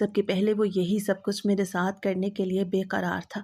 جبکہ پہلے وہ یہی سب کچھ میرے ساتھ کرنے کے لیے بے قرار تھا۔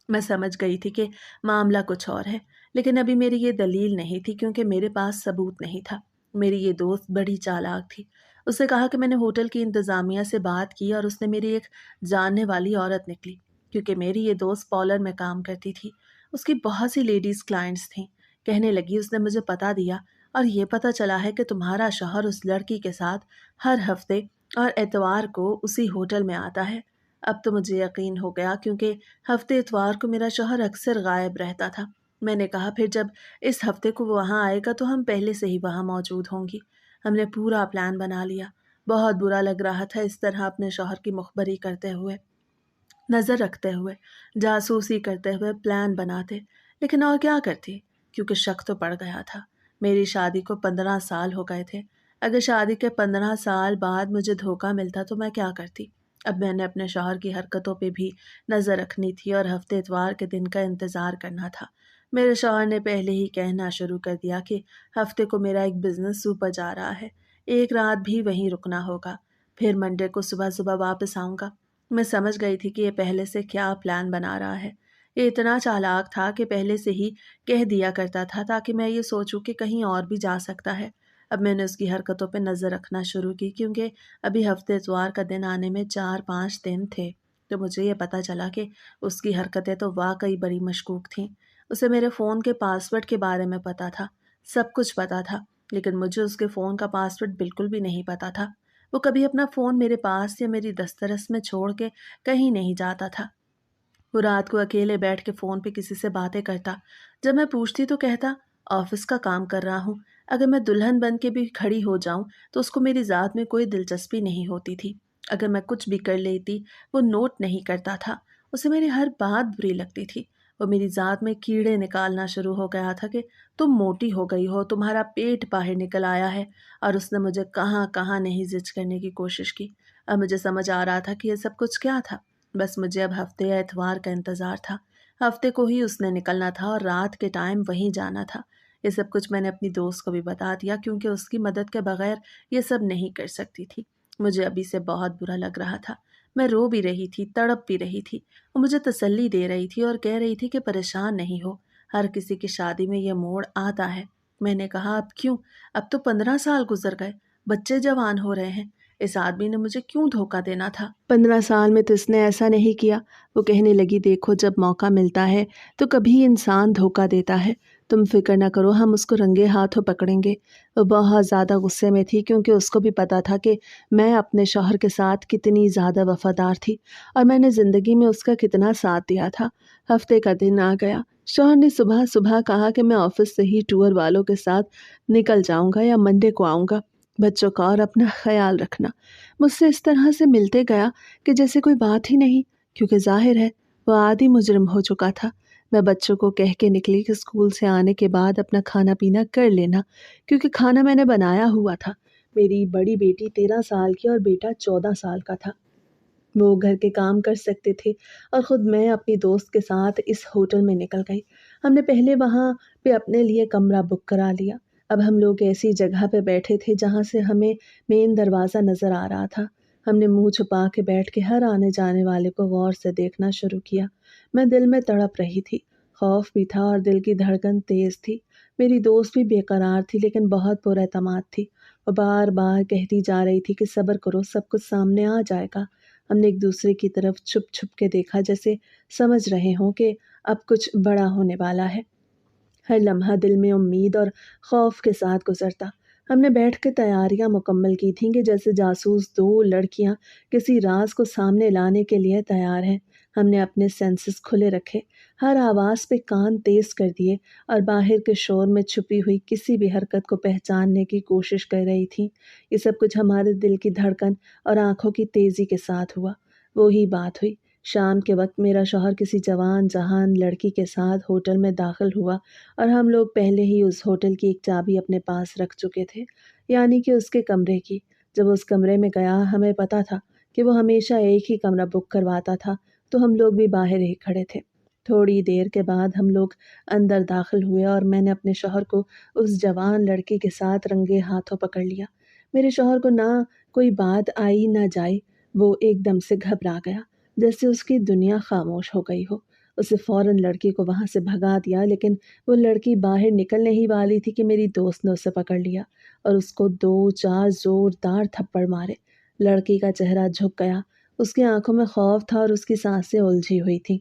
میں سمجھ گئی تھی کہ معاملہ کچھ اور ہے، لیکن ابھی میری یہ دلیل نہیں تھی کیونکہ میرے پاس ثبوت نہیں تھا۔ میری یہ دوست بڑی چالاک تھی۔ اس نے کہا کہ میں نے ہوٹل کی انتظامیہ سے بات کی اور اس نے میری ایک جاننے والی عورت نکلی، کیونکہ میری یہ دوست پارلر میں کام کرتی تھی۔ اس کی بہت سی لیڈیز کلائنٹس تھیں۔ کہنے لگی اس نے مجھے پتہ دیا اور یہ پتہ چلا ہے کہ تمہارا شوہر اس لڑکی کے ساتھ ہر ہفتے اور اتوار کو اسی ہوٹل میں آتا ہے۔ اب تو مجھے یقین ہو گیا کیونکہ ہفتے اتوار کو میرا شوہر اکثر غائب رہتا تھا۔ میں نے کہا پھر جب اس ہفتے کو وہ وہاں آئے گا تو ہم پہلے سے ہی وہاں موجود ہوں گی۔ ہم نے پورا پلان بنا لیا۔ بہت برا لگ رہا تھا اس طرح اپنے شوہر کی مخبری کرتے ہوئے، نظر رکھتے ہوئے، جاسوسی کرتے ہوئے پلان بناتے، لیکن اور کیا کرتی کیونکہ شک تو پڑ گیا تھا۔ میری شادی کو 15 سال ہو گئے تھے۔ اگر شادی کے 15 سال بعد مجھے دھوکہ ملتا تو میں کیا کرتی؟ اب میں نے اپنے شوہر کی حرکتوں پہ بھی نظر رکھنی تھی اور ہفتے اتوار کے دن کا انتظار کرنا تھا۔ میرے شوہر نے پہلے ہی کہنا شروع کر دیا کہ ہفتے کو میرا ایک بزنس سوپر جا رہا ہے، ایک رات بھی وہیں رکنا ہوگا، پھر منڈے کو صبح صبح واپس آؤں گا۔ میں سمجھ گئی تھی کہ یہ پہلے سے کیا پلان بنا رہا ہے۔ یہ اتنا چالاک تھا کہ پہلے سے ہی کہہ دیا کرتا تھا تاکہ میں یہ سوچوں کہ کہیں اور بھی جا سکتا ہے۔ اب میں نے اس کی حرکتوں پہ نظر رکھنا شروع کی کیونکہ ابھی ہفتے اتوار کا دن آنے میں 4-5 دن تھے، تو مجھے یہ پتہ چلا کہ اس کی حرکتیں تو واقعی بڑی مشکوک تھیں۔ اسے میرے فون کے پاسورڈ کے بارے میں پتہ تھا، سب کچھ پتہ تھا، لیکن مجھے اس کے فون کا پاسورڈ بالکل بھی نہیں پتہ تھا۔ وہ کبھی اپنا فون میرے پاس یا میری دسترس میں چھوڑ کے کہیں نہیں جاتا تھا۔ وہ رات کو اکیلے بیٹھ کے فون پہ کسی سے باتیں کرتا۔ جب میں پوچھتی تو کہتا آفس کا کام کر رہا ہوں۔ اگر میں دلہن بن کے بھی کھڑی ہو جاؤں تو اس کو میری ذات میں کوئی دلچسپی نہیں ہوتی تھی۔ اگر میں کچھ بھی کر لیتی وہ نوٹ نہیں کرتا تھا۔ اسے میری ہر بات بری لگتی تھی۔ وہ میری ذات میں کیڑے نکالنا شروع ہو گیا تھا کہ تم موٹی ہو گئی ہو، تمہارا پیٹ باہر نکل آیا ہے، اور اس نے مجھے کہاں کہاں نہیں زچ کرنے کی کوشش کی۔ اب مجھے سمجھ آ رہا تھا کہ یہ سب کچھ کیا تھا۔ بس مجھے اب ہفتے یا اتوار کا انتظار تھا۔ ہفتے کو ہی اس نے نکلنا تھا اور رات کے ٹائم وہیں جانا تھا۔ یہ سب کچھ میں نے اپنی دوست کو بھی بتا دیا کیونکہ اس کی مدد کے بغیر یہ سب نہیں کر سکتی تھی۔ مجھے ابھی سے بہت برا لگ رہا تھا۔ میں رو بھی رہی تھی، تڑپ بھی رہی تھی۔ وہ مجھے تسلی دے رہی تھی اور کہہ رہی تھی کہ پریشان نہیں ہو، ہر کسی کی شادی میں یہ موڑ آتا ہے۔ میں نے کہا اب کیوں؟ اب تو 15 سال گزر گئے، بچے جوان ہو رہے ہیں، اس آدمی نے مجھے کیوں دھوکہ دینا تھا؟ 15 سال میں تو اس نے ایسا نہیں کیا۔ وہ کہنے لگی دیکھو جب موقع ملتا ہے تو کبھی انسان دھوکہ دیتا ہے، تم فکر نہ کرو، ہم اس کو رنگے ہاتھوں پکڑیں گے۔ وہ بہت زیادہ غصے میں تھی کیونکہ اس کو بھی پتا تھا کہ میں اپنے شوہر کے ساتھ کتنی زیادہ وفادار تھی اور میں نے زندگی میں اس کا کتنا ساتھ دیا تھا۔ ہفتے کا دن آ گیا۔ شوہر نے صبح صبح کہا کہ میں آفس سے ہی ٹور والوں کے ساتھ نکل جاؤں گا یا منڈے کو آؤں گا، بچوں کا اور اپنا خیال رکھنا۔ مجھ سے اس طرح سے ملتے گیا کہ جیسے کوئی بات ہی نہیں، کیونکہ ظاہر ہے وہ عادی مجرم ہو چکا تھا۔ میں بچوں کو کہہ کے نکلی کہ اسکول سے آنے کے بعد اپنا کھانا پینا کر لینا، کیونکہ کھانا میں نے بنایا ہوا تھا۔ میری بڑی بیٹی 13 سال کی اور بیٹا 14 سال کا تھا۔ وہ گھر کے کام کر سکتے تھے اور خود میں اپنی دوست کے ساتھ اس ہوٹل میں نکل گئی۔ ہم نے پہلے وہاں پہ اپنے لیے کمرہ بک کرا لیا۔ اب ہم لوگ ایسی جگہ پہ بیٹھے تھے جہاں سے ہمیں مین دروازہ نظر آ رہا تھا۔ ہم نے منہ چھپا کے بیٹھ کے ہر آنے جانے والے کو غور سے دیکھنا شروع کیا۔ میں دل میں تڑپ رہی تھی، خوف بھی تھا اور دل کی دھڑکن تیز تھی۔ میری دوست بھی بے قرار تھی لیکن بہت پر اعتماد تھی۔ وہ بار بار کہتی جا رہی تھی کہ صبر کرو، سب کچھ سامنے آ جائے گا۔ ہم نے ایک دوسرے کی طرف چھپ چھپ کے دیکھا جیسے سمجھ رہے ہوں کہ اب کچھ بڑا ہونے والا ہے۔ ہر لمحہ دل میں امید اور خوف کے ساتھ گزرتا۔ ہم نے بیٹھ کے تیاریاں مکمل کی تھیں کہ جیسے جاسوس دو لڑکیاں کسی راز کو سامنے لانے کے لیے تیار ہیں۔ ہم نے اپنے سینسز کھلے رکھے، ہر آواز پہ کان تیز کر دیے اور باہر کے شور میں چھپی ہوئی کسی بھی حرکت کو پہچاننے کی کوشش کر رہی تھیں۔ یہ سب کچھ ہمارے دل کی دھڑکن اور آنکھوں کی تیزی کے ساتھ ہوا۔ وہی بات ہوئی۔ شام کے وقت میرا شوہر کسی جوان جہان لڑکی کے ساتھ ہوٹل میں داخل ہوا اور ہم لوگ پہلے ہی اس ہوٹل کی ایک چابی اپنے پاس رکھ چکے تھے، یعنی کہ اس کے کمرے کی۔ جب اس کمرے میں گیا ہمیں پتا تھا کہ وہ ہمیشہ ایک ہی کمرہ بک کرواتا تھا، تو ہم لوگ بھی باہر ہی کھڑے تھے۔ تھوڑی دیر کے بعد ہم لوگ اندر داخل ہوئے اور میں نے اپنے شوہر کو اس جوان لڑکی کے ساتھ رنگے ہاتھوں پکڑ لیا۔ میرے شوہر کو نہ کوئی بات آئی نہ جائی، وہ ایک دم سے گھبرا گیا، جیسے اس کی دنیا خاموش ہو گئی ہو۔ اسے فوراً لڑکی کو وہاں سے بھگا دیا، لیکن وہ لڑکی باہر نکلنے ہی والی تھی کہ میری دوست نے اسے پکڑ لیا اور اس کو 2-4 زوردار تھپڑ مارے۔ لڑکی کا چہرہ جھک گیا، اس کی آنکھوں میں خوف تھا اور اس کی سانسیں الجھی ہوئی تھیں۔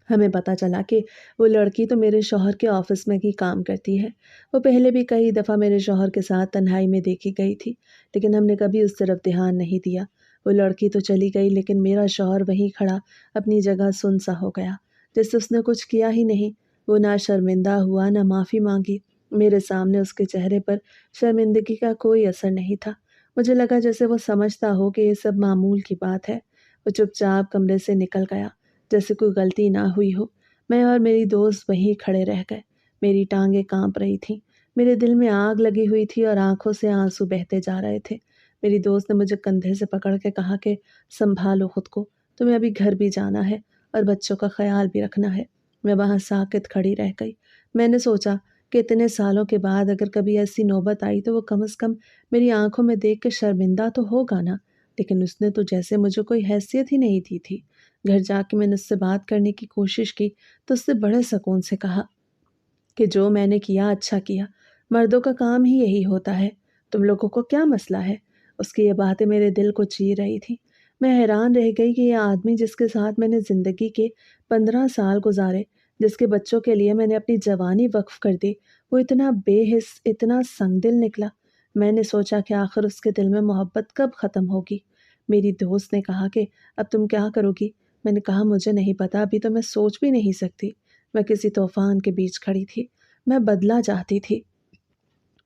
ہمیں پتہ چلا کہ وہ لڑکی تو میرے شوہر کے آفس میں ہی کام کرتی ہے۔ وہ پہلے بھی کئی دفعہ میرے شوہر کے ساتھ تنہائی میں دیکھی گئی تھی، لیکن ہم نے کبھی اس طرف دھیان نہیں دیا۔ وہ لڑکی تو چلی گئی، لیکن میرا شوہر وہیں کھڑا اپنی جگہ سن سا ہو گیا، جیسے اس نے کچھ کیا ہی نہیں۔ وہ نہ شرمندہ ہوا نہ معافی مانگی۔ میرے سامنے اس کے چہرے پر شرمندگی کا کوئی اثر نہیں تھا۔ مجھے لگا جیسے وہ سمجھتا ہو کہ یہ سب معمول کی بات ہے۔ وہ چپ چاپ کمرے سے نکل گیا، جیسے کوئی غلطی نہ ہوئی ہو۔ میں اور میری دوست وہیں کھڑے رہ گئے۔ میری ٹانگیں کانپ رہی تھیں، میرے دل میں آگ لگی ہوئی تھی اور آنکھوں سے آنسو بہتے جا رہے تھے۔ میری دوست نے مجھے کندھے سے پکڑ کے کہا کہ سنبھالو خود کو، تمہیں ابھی گھر بھی جانا ہے اور بچوں کا خیال بھی رکھنا ہے۔ میں وہاں ساکت کھڑی رہ گئی۔ میں نے سوچا کہ اتنے سالوں کے بعد اگر کبھی ایسی نوبت آئی تو وہ کم از کم میری آنکھوں میں دیکھ کے شرمندہ تو ہوگا نا، لیکن اس نے تو جیسے مجھے کوئی حیثیت ہی نہیں دی تھی۔ گھر جا کے میں نے اس سے بات کرنے کی کوشش کی تو اس سے بڑے سکون سے کہا کہ جو میں نے کیا اچھا کیا، مردوں کا کام ہی یہی ہوتا ہے، تم لوگوں کو کیا مسئلہ ہے؟ اس کی یہ باتیں میرے دل کو چیر رہی تھی۔ میں حیران رہ گئی کہ یہ آدمی جس کے ساتھ میں نے زندگی کے 15 سال گزارے، جس کے بچوں کے لیے میں نے اپنی جوانی وقف کر دی، وہ اتنا بے حس، اتنا سنگ دل نکلا۔ میں نے سوچا کہ آخر اس کے دل میں محبت کب ختم ہوگی۔ میری دوست نے کہا کہ اب تم کیا کرو گی؟ میں نے کہا مجھے نہیں پتا، ابھی تو میں سوچ بھی نہیں سکتی۔ میں کسی طوفان کے بیچ کھڑی تھی۔ میں بدلہ چاہتی تھی۔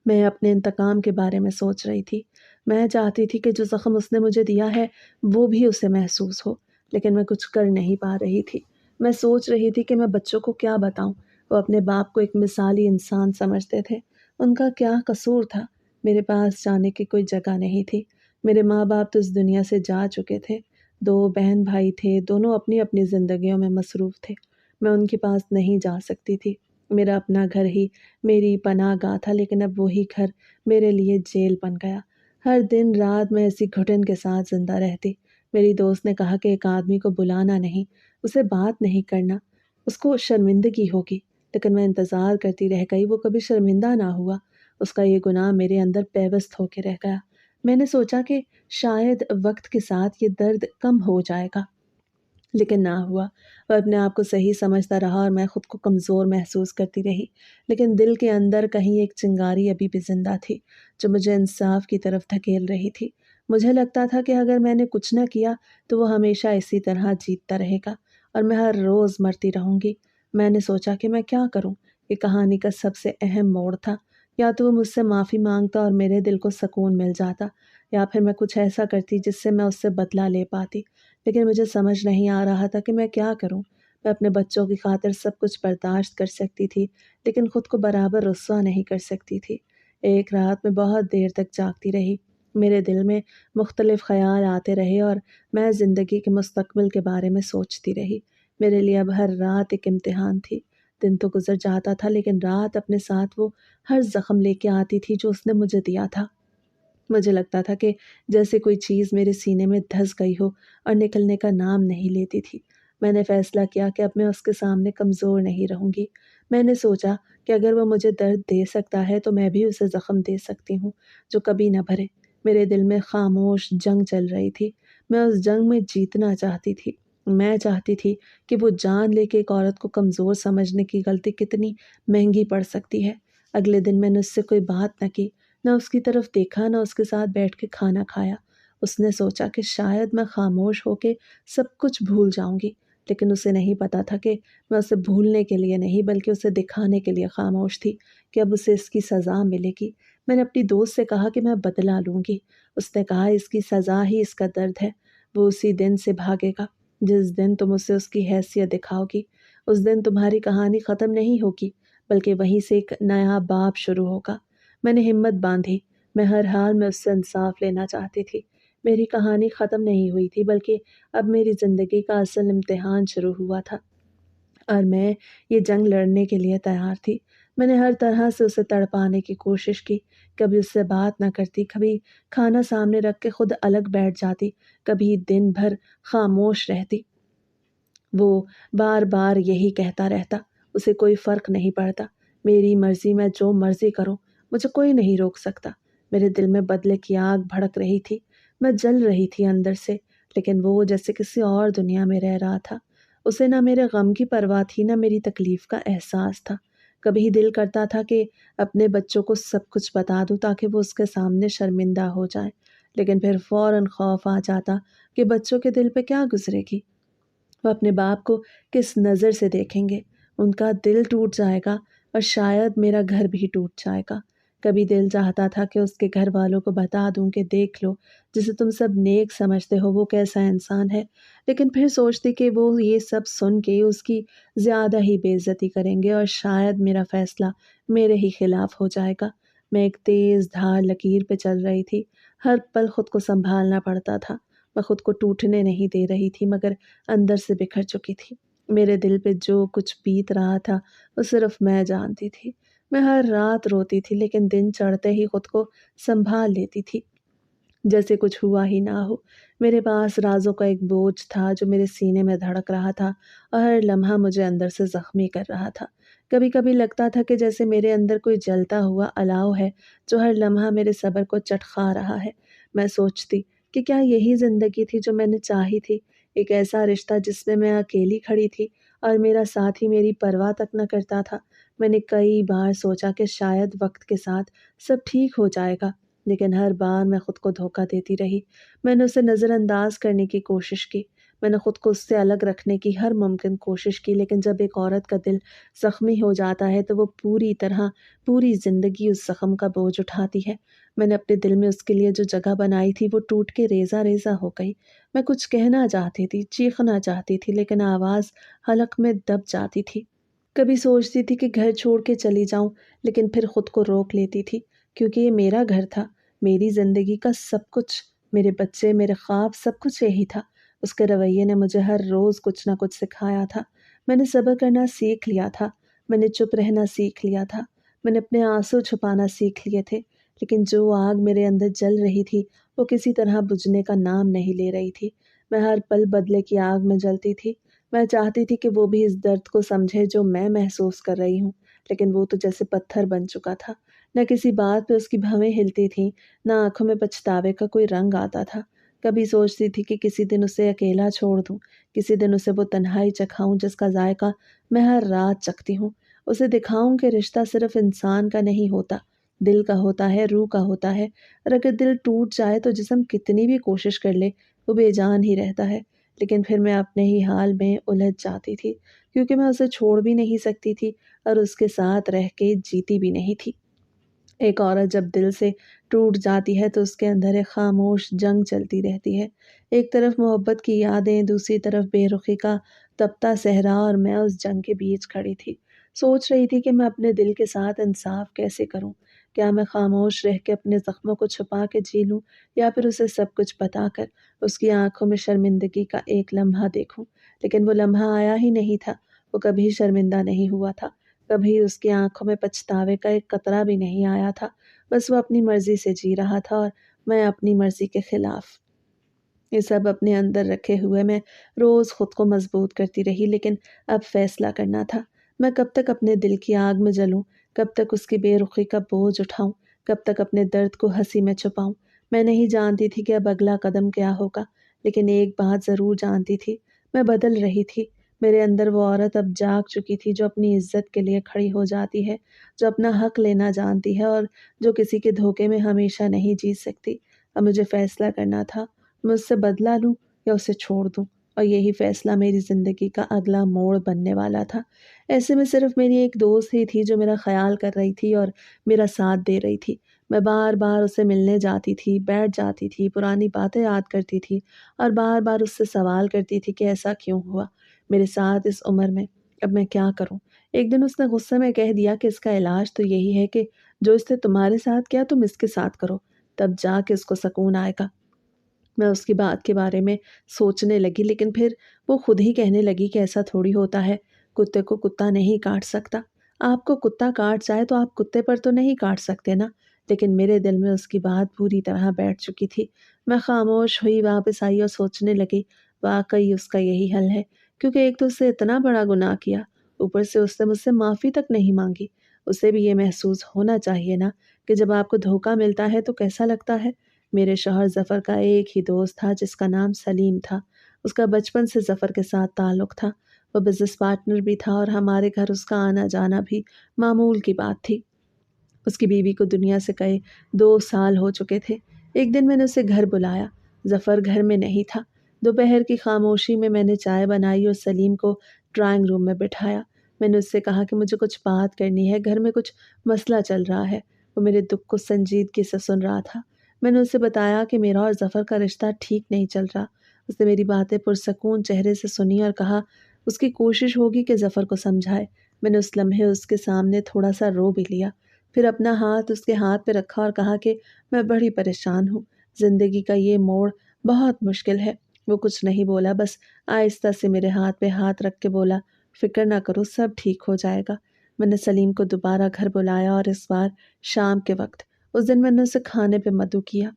میں اپنے انتقام کے بارے میں سوچ رہی تھی۔ میں چاہتی تھی کہ جو زخم اس نے مجھے دیا ہے وہ بھی اسے محسوس ہو، لیکن میں کچھ کر نہیں پا رہی تھی۔ میں سوچ رہی تھی کہ میں بچوں کو کیا بتاؤں۔ وہ اپنے باپ کو ایک مثالی انسان سمجھتے تھے۔ ان کا کیا قصور تھا؟ میرے پاس جانے کی کوئی جگہ نہیں تھی۔ میرے ماں باپ تو اس دنیا سے جا چکے تھے۔ 2 بہن بھائی تھے، دونوں اپنی اپنی زندگیوں میں مصروف تھے۔ میں ان کے پاس نہیں جا سکتی تھی۔ میرا اپنا گھر ہی میری پناہ گاہ تھا، لیکن اب وہی گھر میرے لیے جیل بن گیا۔ ہر دن رات میں ایسی گھٹن کے ساتھ زندہ رہتی۔ میری دوست نے کہا کہ ایک آدمی کو بلانا نہیں، اسے بات نہیں کرنا، اس کو شرمندگی ہوگی، لیکن میں انتظار کرتی رہ گئی۔ وہ کبھی شرمندہ نہ ہوا، اس کا یہ گناہ میرے اندر پیوست ہو کے رہ گیا۔ میں نے سوچا کہ شاید وقت کے ساتھ یہ درد کم ہو جائے گا، لیکن نہ ہوا۔ وہ اپنے آپ کو صحیح سمجھتا رہا اور میں خود کو کمزور محسوس کرتی رہی، لیکن دل کے اندر کہیں ایک چنگاری ابھی بھی زندہ تھی جو مجھے انصاف کی طرف دھکیل رہی تھی۔ مجھے لگتا تھا کہ اگر میں نے کچھ نہ کیا تو وہ ہمیشہ اسی طرح جیتتا رہے گا اور میں ہر روز مرتی رہوں گی۔ میں نے سوچا کہ میں کیا کروں۔ یہ کہانی کا سب سے اہم موڑ تھا۔ یا تو وہ مجھ سے معافی مانگتا اور میرے دل کو سکون مل جاتا، یا پھر میں کچھ ایسا کرتی جس سے میں اس سے بدلہ لے پاتی، لیکن مجھے سمجھ نہیں آ رہا تھا کہ میں کیا کروں۔ میں اپنے بچوں کی خاطر سب کچھ برداشت کر سکتی تھی، لیکن خود کو برابر رسوا نہیں کر سکتی تھی۔ ایک رات میں بہت دیر تک جاگتی رہی۔ میرے دل میں مختلف خیال آتے رہے اور میں زندگی کے مستقبل کے بارے میں سوچتی رہی۔ میرے لیے اب ہر رات ایک امتحان تھی۔ دن تو گزر جاتا تھا، لیکن رات اپنے ساتھ وہ ہر زخم لے کے آتی تھی جو اس نے مجھے دیا تھا۔ مجھے لگتا تھا کہ جیسے کوئی چیز میرے سینے میں دھس گئی ہو اور نکلنے کا نام نہیں لیتی تھی۔ میں نے فیصلہ کیا کہ اب میں اس کے سامنے کمزور نہیں رہوں گی۔ میں نے سوچا کہ اگر وہ مجھے درد دے سکتا ہے تو میں بھی اسے زخم دے سکتی ہوں جو کبھی نہ بھرے۔ میرے دل میں خاموش جنگ چل رہی تھی۔ میں اس جنگ میں جیتنا چاہتی تھی۔ میں چاہتی تھی کہ وہ جان لے کہ ایک عورت کو کمزور سمجھنے کی غلطی کتنی مہنگی پڑ سکتی ہے۔ اگلے دن میں نے اس سے کوئی بات نہ کی، نہ اس کی طرف دیکھا، نہ اس کے ساتھ بیٹھ کے کھانا کھایا۔ اس نے سوچا کہ شاید میں خاموش ہو کے سب کچھ بھول جاؤں گی، لیکن اسے نہیں پتا تھا کہ میں اسے بھولنے کے لیے نہیں بلکہ اسے دکھانے کے لیے خاموش تھی کہ اب اسے اس کی سزا ملے گی۔ میں نے اپنی دوست سے کہا کہ میں بدلہ لوں گی۔ اس نے کہا اس کی سزا ہی اس کا درد ہے۔ وہ اسی دن سے بھاگے گا جس دن تم اسے اس کی حیثیت دکھاؤ گی۔ اس دن تمہاری کہانی ختم نہیں ہوگی، بلکہ وہیں سے ایک نیا باب شروع ہوگا۔ میں نے ہمت باندھی۔ میں ہر حال میں اس سے انصاف لینا چاہتی تھی۔ میری کہانی ختم نہیں ہوئی تھی، بلکہ اب میری زندگی کا اصل امتحان شروع ہوا تھا، اور میں یہ جنگ لڑنے کے لیے تیار تھی۔ میں نے ہر طرح سے اسے تڑپانے کی کوشش کی، کبھی اس سے بات نہ کرتی، کبھی کھانا سامنے رکھ کے خود الگ بیٹھ جاتی، کبھی دن بھر خاموش رہتی۔ وہ بار بار یہی کہتا رہتا، اسے کوئی فرق نہیں پڑتا، میری مرضی، میں جو مرضی کروں، مجھے کوئی نہیں روک سکتا۔ میرے دل میں بدلے کی آگ بھڑک رہی تھی، میں جل رہی تھی اندر سے، لیکن وہ جیسے کسی اور دنیا میں رہ رہا تھا۔ اسے نہ میرے غم کی پرواہ تھی، نہ میری تکلیف کا احساس تھا۔ کبھی دل کرتا تھا کہ اپنے بچوں کو سب کچھ بتا دوں تاکہ وہ اس کے سامنے شرمندہ ہو جائیں، لیکن پھر فوراً خوف آ جاتا کہ بچوں کے دل پہ کیا گزرے گی، وہ اپنے باپ کو کس نظر سے دیکھیں گے، ان کا دل ٹوٹ جائے گا اور شاید میرا گھر بھی ٹوٹ جائے گا۔ کبھی دل چاہتا تھا کہ اس کے گھر والوں کو بتا دوں کہ دیکھ لو، جسے تم سب نیک سمجھتے ہو وہ کیسا انسان ہے، لیکن پھر سوچتی کہ وہ یہ سب سن کے اس کی زیادہ ہی بے عزتی کریں گے اور شاید میرا فیصلہ میرے ہی خلاف ہو جائے گا۔ میں ایک تیز دھار لکیر پہ چل رہی تھی، ہر پل خود کو سنبھالنا پڑتا تھا۔ میں خود کو ٹوٹنے نہیں دے رہی تھی، مگر اندر سے بکھر چکی تھی۔ میرے دل پہ جو کچھ بیت رہا تھا وہ صرف میں جانتی تھی۔ میں ہر رات روتی تھی، لیکن دن چڑھتے ہی خود کو سنبھال لیتی تھی جیسے کچھ ہوا ہی نہ ہو۔ میرے پاس رازوں کا ایک بوجھ تھا جو میرے سینے میں دھڑک رہا تھا اور ہر لمحہ مجھے اندر سے زخمی کر رہا تھا۔ کبھی کبھی لگتا تھا کہ جیسے میرے اندر کوئی جلتا ہوا الاؤ ہے جو ہر لمحہ میرے صبر کو چٹخا رہا ہے۔ میں سوچتی کہ کیا یہی زندگی تھی جو میں نے چاہی تھی، ایک ایسا رشتہ جس میں میں اکیلی کھڑی تھی اور میرا ساتھی میری پرواہ تک نہ کرتا تھا۔ میں نے کئی بار سوچا کہ شاید وقت کے ساتھ سب ٹھیک ہو جائے گا، لیکن ہر بار میں خود کو دھوکہ دیتی رہی۔ میں نے اسے نظر انداز کرنے کی کوشش کی، میں نے خود کو اس سے الگ رکھنے کی ہر ممکن کوشش کی، لیکن جب ایک عورت کا دل زخمی ہو جاتا ہے تو وہ پوری طرح پوری زندگی اس زخم کا بوجھ اٹھاتی ہے۔ میں نے اپنے دل میں اس کے لیے جو جگہ بنائی تھی وہ ٹوٹ کے ریزہ ریزہ ہو گئی۔ میں کچھ کہنا چاہتی تھی، چیخنا چاہتی تھی، لیکن آواز حلق میں دب جاتی تھی۔ کبھی سوچتی تھی کہ گھر چھوڑ کے چلی جاؤں، لیکن پھر خود کو روک لیتی تھی، کیونکہ یہ میرا گھر تھا، میری زندگی کا سب کچھ، میرے بچے، میرے خواب، سب کچھ یہی تھا۔ اس کے رویے نے مجھے ہر روز کچھ نہ کچھ سکھایا تھا۔ میں نے صبر کرنا سیکھ لیا تھا، میں نے چپ رہنا سیکھ لیا تھا، میں نے اپنے آنسو چھپانا سیکھ لیے تھے، لیکن جو آگ میرے اندر جل رہی تھی وہ کسی طرح بجھنے کا نام نہیں لے رہی تھی۔ میں ہر پل بدلے کی آگ میں جلتی تھی۔ میں چاہتی تھی کہ وہ بھی اس درد کو سمجھے جو میں محسوس کر رہی ہوں، لیکن وہ تو جیسے پتھر بن چکا تھا۔ نہ کسی بات پہ اس کی بھویں ہلتی تھیں، نہ آنکھوں میں پچھتاوے کا کوئی رنگ آتا تھا۔ کبھی سوچتی تھی کہ کسی دن اسے اکیلا چھوڑ دوں، کسی دن اسے وہ تنہائی چکھاؤں جس کا ذائقہ میں ہر رات چکھتی ہوں، اسے دکھاؤں کہ رشتہ صرف انسان کا نہیں ہوتا، دل کا ہوتا ہے، روح کا ہوتا ہے، اور اگر دل ٹوٹ جائے تو جسم کتنی بھی کوشش کر لے وہ بے جان ہی رہتا ہے۔ لیکن پھر میں اپنے ہی حال میں الجھ جاتی تھی، کیونکہ میں اسے چھوڑ بھی نہیں سکتی تھی اور اس کے ساتھ رہ کے جیتی بھی نہیں تھی۔ ایک عورت جب دل سے ٹوٹ جاتی ہے تو اس کے اندر ایک خاموش جنگ چلتی رہتی ہے، ایک طرف محبت کی یادیں، دوسری طرف بے رخی کا تپتا صحرا، اور میں اس جنگ کے بیچ کھڑی تھی، سوچ رہی تھی کہ میں اپنے دل کے ساتھ انصاف کیسے کروں۔ کیا میں خاموش رہ کے اپنے زخموں کو چھپا کے جی لوں، یا پھر اسے سب کچھ بتا کر اس کی آنکھوں میں شرمندگی کا ایک لمحہ دیکھوں؟ لیکن وہ لمحہ آیا ہی نہیں تھا، وہ کبھی شرمندہ نہیں ہوا تھا، کبھی اس کی آنکھوں میں پچھتاوے کا ایک قطرہ بھی نہیں آیا تھا۔ بس وہ اپنی مرضی سے جی رہا تھا اور میں اپنی مرضی کے خلاف۔ یہ سب اپنے اندر رکھے ہوئے میں روز خود کو مضبوط کرتی رہی، لیکن اب فیصلہ کرنا تھا۔ میں کب تک اپنے دل کی آگ میں جلوں، کب تک اس کی بے رخی کا بوجھ اٹھاؤں، کب تک اپنے درد کو ہنسی میں چھپاؤں؟ میں نہیں جانتی تھی کہ اب اگلا قدم کیا ہوگا، لیکن ایک بات ضرور جانتی تھی، میں بدل رہی تھی۔ میرے اندر وہ عورت اب جاگ چکی تھی جو اپنی عزت کے لیے کھڑی ہو جاتی ہے، جو اپنا حق لینا جانتی ہے اور جو کسی کے دھوکے میں ہمیشہ نہیں جیت سکتی۔ اب مجھے فیصلہ کرنا تھا، میں اس سے بدلہ لوں یا اسے چھوڑ دوں، اور یہی فیصلہ میری زندگی کا اگلا موڑ بننے والا تھا۔ ایسے میں صرف میری ایک دوست ہی تھی جو میرا خیال کر رہی تھی اور میرا ساتھ دے رہی تھی۔ میں بار بار اسے ملنے جاتی تھی، بیٹھ جاتی تھی، پرانی باتیں یاد کرتی تھی اور بار بار اس سے سوال کرتی تھی کہ ایسا کیوں ہوا میرے ساتھ اس عمر میں، اب میں کیا کروں؟ ایک دن اس نے غصے میں کہہ دیا کہ اس کا علاج تو یہی ہے کہ جو اس نے تمہارے ساتھ کیا تم اس کے ساتھ کرو، تب جا کے اس کو سکون آئے گا۔ میں اس کی بات کے بارے میں سوچنے لگی، لیکن پھر وہ خود ہی کہنے لگی کہ ایسا تھوڑی ہوتا ہے، کتے کو کتا نہیں کاٹ سکتا۔ آپ کو کتا کاٹ جائے تو آپ کتے پر تو نہیں کاٹ سکتے نا؟ لیکن میرے دل میں اس کی بات پوری طرح بیٹھ چکی تھی۔ میں خاموش ہوئی، واپس آئی اور سوچنے لگی، واقعی اس کا یہی حل ہے، کیونکہ ایک تو اس سے اتنا بڑا گناہ کیا، اوپر سے اس نے مجھ سے معافی تک نہیں مانگی۔ اسے بھی یہ محسوس ہونا چاہیے نا کہ جب آپ کو دھوکہ ملتا ہے تو کیسا لگتا ہے۔ میرے شوہر ظفر کا ایک ہی دوست تھا جس کا نام سلیم تھا۔ اس کا بچپن سے ظفر کے ساتھ تعلق تھا، وہ بزنس پارٹنر بھی تھا اور ہمارے گھر اس کا آنا جانا بھی معمول کی بات تھی۔ اس کی بیوی کو دنیا سے گئے 2 سال ہو چکے تھے۔ ایک دن میں نے اسے گھر بلایا، ظفر گھر میں نہیں تھا۔ دوپہر کی خاموشی میں نے چائے بنائی اور سلیم کو ڈرائنگ روم میں بٹھایا۔ میں نے اس سے کہا کہ مجھے کچھ بات کرنی ہے، گھر میں کچھ مسئلہ چل رہا ہے۔ وہ میرے دکھ کو سنجیدگی سے سن رہا تھا۔ میں نے اسے بتایا کہ میرا اور ظفر کا رشتہ ٹھیک نہیں چل رہا۔ اس نے میری باتیں پرسکون چہرے سے سنی اور کہا اس کی کوشش ہوگی کہ ظفر کو سمجھائے۔ میں نے اس لمحے اس کے سامنے تھوڑا سا رو بھی لیا، پھر اپنا ہاتھ اس کے ہاتھ پہ رکھا اور کہا کہ میں بڑی پریشان ہوں، زندگی کا یہ موڑ بہت مشکل ہے۔ وہ کچھ نہیں بولا، بس آہستہ سے میرے ہاتھ پہ ہاتھ رکھ کے بولا، فکر نہ کرو، سب ٹھیک ہو جائے گا۔ میں نے سلیم کو دوبارہ گھر بلایا اور اس بار شام کے وقت۔ اس دن میں نے اسے کھانے پہ مدعو کیا۔